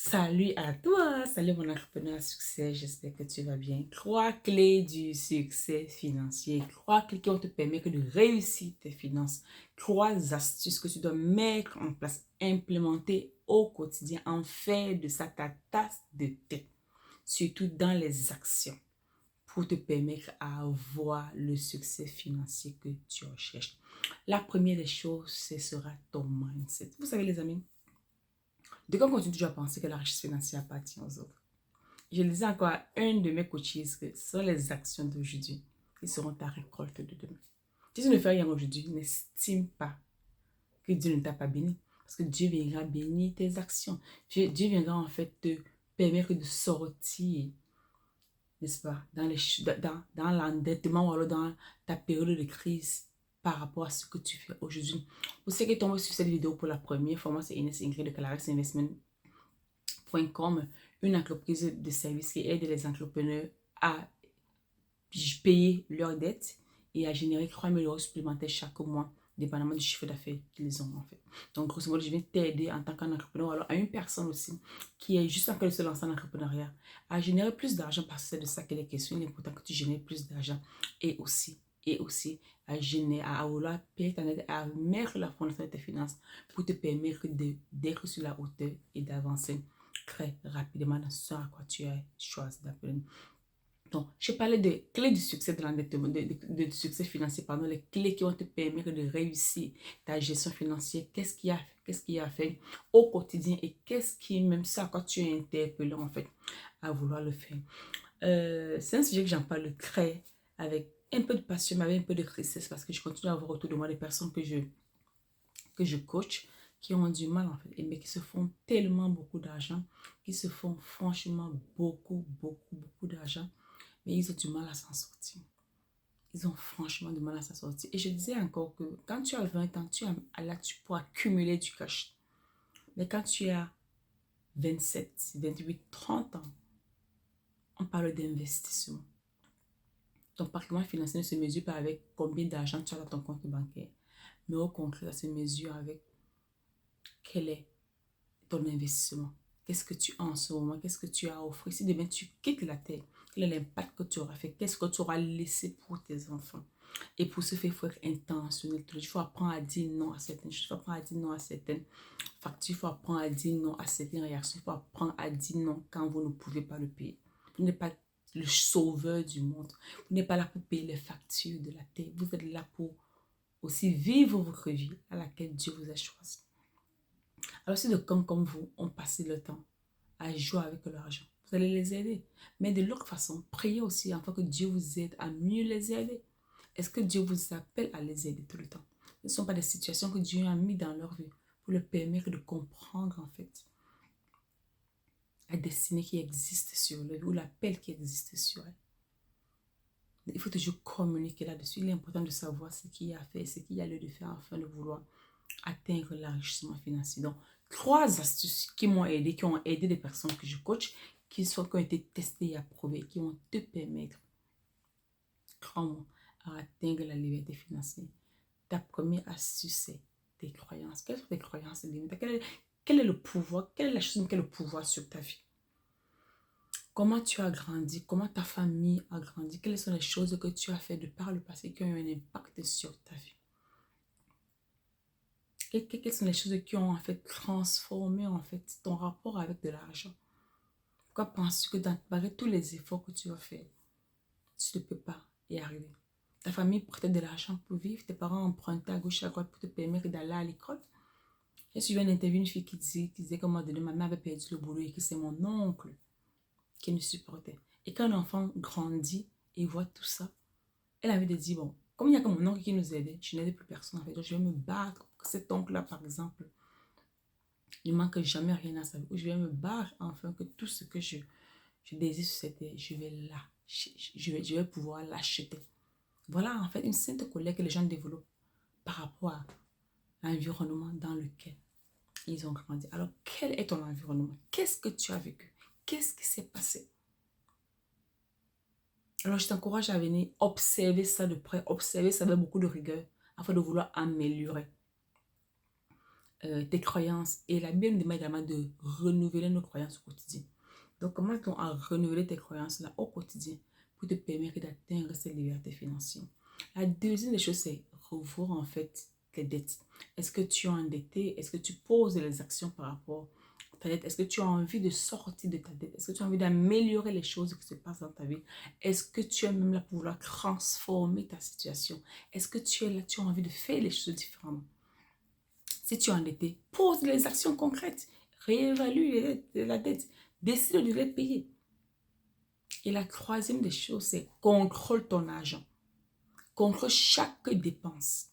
Salut à toi, salut mon entrepreneur à succès, j'espère que tu vas bien. Trois clés du succès financier, trois clés qui vont te permettre de réussir tes finances, trois astuces que tu dois mettre en place, implémenter au quotidien, en faire de ça ta tasse de thé, surtout dans les actions, pour te permettre à avoir le succès financier que tu recherches. La première des choses, ce sera ton mindset. Vous savez les amis, de quand on continue toujours à penser que la richesse financière appartient aux autres. Je le disais encore à un de mes coachs que ce sont les actions d'aujourd'hui qui seront ta récolte de demain. Si tu ne fais rien aujourd'hui, n'estime pas que Dieu ne t'a pas béni. Parce que Dieu viendra bénir tes actions. Dieu viendra en fait te permettre de sortir, n'est-ce pas, dans l'endettement ou alors dans ta période de crise par rapport à ce que tu fais aujourd'hui. Pour ceux qui tombent sur cette vidéo pour la première fois, moi c'est Ines Ingrid de Calarex Investment une entreprise de services qui aide les entrepreneurs à payer leurs dettes et à générer 3 000 € supplémentaires chaque mois, dépendamment du chiffre d'affaires qu'ils ont en fait. Donc, grosso modo, je viens t'aider en tant qu'entrepreneur, alors à une personne aussi qui est juste en train de se lancer en entrepreneuriat, à générer plus d'argent parce que c'est de ça qu'elle est question. Il est important que tu génères plus d'argent et aussi à générer, à vouloir payer ta dette, à mettre la fondation de tes finances pour te permettre d'être sur la hauteur et d'avancer très rapidement dans ce à quoi tu as choisi d'apprendre. Donc, je parlais de clés du succès de l'endettement, de succès financier, pardon, les clés qui vont te permettre de réussir ta gestion financière. Qu'est-ce qui a fait au quotidien et qu'est-ce qui, même ça, quand tu es interpellé en fait, à vouloir le faire. C'est un sujet que j'en parle très avec un peu de passion, mais avec un peu de tristesse parce que je continue à avoir autour de moi des personnes que je coach qui ont du mal en fait, mais qui se font tellement beaucoup d'argent, qui se font franchement beaucoup d'argent, mais ils ont du mal à s'en sortir. Ils ont franchement du mal à s'en sortir. Et je disais encore que quand tu as 20 ans, là, tu peux accumuler du cash. Mais quand tu as 27, 28, 30 ans, on parle d'investissement. Ton patrimoine financier ne se mesure pas avec combien d'argent tu as dans ton compte bancaire, mais au contraire, ça se mesure avec quel est ton investissement. Qu'est-ce que tu as en ce moment? Qu'est-ce que tu as offert? Si demain tu quittes la terre, quel est l'impact que tu auras fait? Qu'est-ce que tu auras laissé pour tes enfants? Et pour ce faire, il faut être intentionnel. Il faut apprendre à dire non à certaines choses. Il faut apprendre à dire non à certaines factures. Il faut apprendre à dire non à certaines réactions. Il faut apprendre à dire non quand vous ne pouvez pas le payer. Vous n'êtes pas le sauveur du monde. Vous n'êtes pas là pour payer les factures de la terre. Vous êtes là pour aussi vivre votre vie à laquelle Dieu vous a choisi. Alors si de gens comme vous ont passé le temps à jouer avec l'argent, vous allez les aider. Mais de l'autre façon, priez aussi afin que Dieu vous aide à mieux les aider. Est-ce que Dieu vous appelle à les aider tout le temps? Ce ne sont pas des situations que Dieu a mis dans leur vie pour leur permettre de comprendre en fait la destinée qui existe sur leur vie ou l'appel qui existe sur elle. Il faut toujours communiquer là-dessus. Il est important de savoir ce qu'il y a à faire, ce qu'il y a lieu de faire afin de vouloir atteindre l'enrichissement financier. Donc, trois astuces qui m'ont aidé, qui ont aidé des personnes que je coach, qui ont été testées et approuvées, qui vont te permettre, crois-moi, à atteindre la liberté financière. Ta première astuce, c'est tes croyances. Quelles sont tes croyances limitées? Quel est le pouvoir? Quelle est la chose qui a le pouvoir sur ta vie? Comment tu as grandi? Comment ta famille a grandi? Quelles sont les choses que tu as fait de par le passé qui ont eu un impact sur ta vie? Quelles sont les choses qui ont en fait transformé en fait ton rapport avec de l'argent? Pourquoi penses-tu que malgré tous les efforts que tu as fait, tu ne peux pas y arriver? Ta famille prêtait de l'argent pour vivre, tes parents empruntaient à gauche et à droite pour te permettre d'aller à l'école. J'ai suivi une interview, une fille qui disait qu'à un moment donné, ma mère avait perdu le boulot et que c'est mon oncle qui me supportait. Et quand un enfant grandit et voit tout ça, elle avait dit, bon, comme il n'y a que mon oncle qui nous aidait, je n'aide plus personne en fait. Donc je vais me battre pour que cet oncle-là, par exemple, il ne manque jamais rien à sa vie. Ou je vais me battre enfin que tout ce que je désire sur cette terre, je vais pouvoir l'acheter. Voilà en fait une sainte colère que les gens développent par rapport à l'environnement dans lequel ils ont grandi. Alors, quel est ton environnement? Qu'est-ce que tu as vécu? Qu'est-ce qui s'est passé? Alors, je t'encourage à venir observer ça de près, observer ça avec beaucoup de rigueur, afin de vouloir améliorer. tes croyances. Et la Bible nous demande également de renouveler nos croyances au quotidien. Donc, comment est-ce qu'on a renouvelé tes croyances là au quotidien pour te permettre d'atteindre cette liberté financière? La deuxième des choses, c'est revoir en fait tes dettes. Est-ce que tu es endetté? Est-ce que tu poses les actions par rapport à ta dette? Est-ce que tu as envie de sortir de ta dette? Est-ce que tu as envie d'améliorer les choses qui se passent dans ta vie? Est-ce que tu es même là pour vouloir transformer ta situation? Est-ce que tu es là, tu as envie de faire les choses différemment? Si tu es endetté, pose les actions concrètes. Réévalue la dette. Décide de les payer. Et la troisième des choses, c'est contrôle ton argent. Contrôle chaque dépense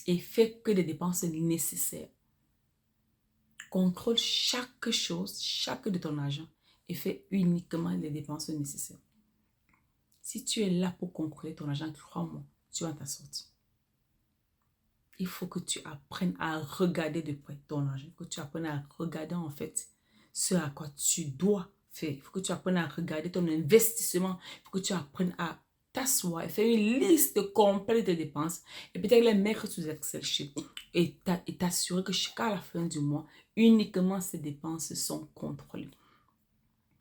et fais que des dépenses nécessaires. Contrôle chaque chose, chaque de ton argent et fais uniquement les dépenses nécessaires. Si tu es là pour contrôler ton argent, crois-moi, tu vas t'en sortir. Il faut que tu apprennes à regarder de près ton argent. Il faut que tu apprennes à regarder en fait ce à quoi tu dois faire. Il faut que tu apprennes à regarder ton investissement. Il faut que tu apprennes à t'asseoir et faire une liste complète de dépenses et peut-être les mettre sous Excel sheet et t'assurer que jusqu'à la fin du mois, uniquement ces dépenses sont contrôlées.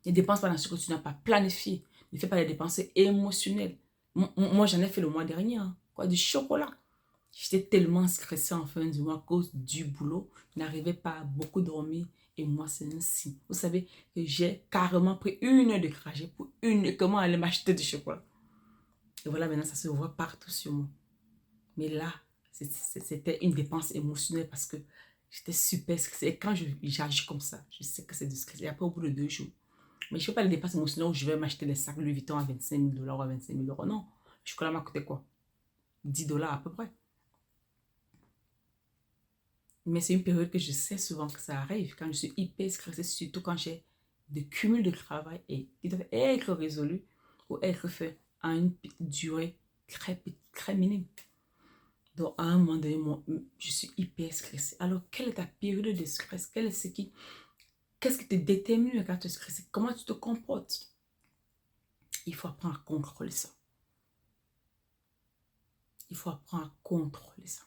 Les dépenses pendant ce que tu n'as pas planifié. Ne fais pas des dépenses émotionnelles. Moi, j'en ai fait le mois dernier. Hein. Quoi, du chocolat. J'étais tellement stressée en fin du mois à cause du boulot. Je n'arrivais pas à beaucoup dormir. Et moi, c'est ainsi. Vous savez que j'ai carrément pris 1 heure de trajet pour uniquement aller m'acheter du chocolat. Et voilà, maintenant, ça se voit partout sur moi. Mais là, c'était une dépense émotionnelle parce que j'étais super stressée. Et quand j'agis comme ça, je sais que c'est du stress. Et après, au bout de 2 jours. Mais je ne fais pas les dépenses émotionnelles où je vais m'acheter les sacs Louis Vuitton à 25 000 $ ou à 25 000 €. Non. Le chocolat m'a coûté quoi? 10 $ à peu près. Mais c'est une période que je sais souvent que ça arrive quand je suis hyper stressée, surtout quand j'ai des cumuls de travail et qui doivent être résolus ou être faits à une durée très minime. Donc, à un moment donné, je suis hyper stressée. Alors, quelle est ta période de stress? Qu'est-ce qui te détermine quand tu es stressé? Comment tu te comportes? Il faut apprendre à contrôler ça. Il faut apprendre à contrôler ça.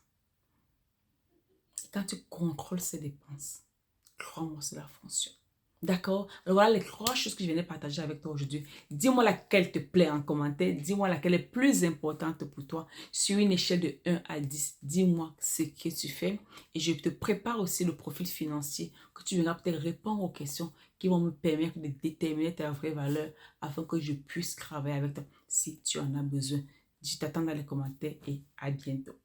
Quand tu contrôles ces dépenses, crois-moi, cela fonctionne. D'accord? Alors voilà les 3 choses que je viens de partager avec toi aujourd'hui. Dis-moi laquelle te plaît en commentaire. Dis-moi laquelle est plus importante pour toi. Sur une échelle de 1 à 10, dis-moi ce que tu fais. Et je te prépare aussi le profil financier que tu viendras peut-être répondre aux questions qui vont me permettre de déterminer ta vraie valeur afin que je puisse travailler avec toi si tu en as besoin. Je t'attends dans les commentaires et à bientôt.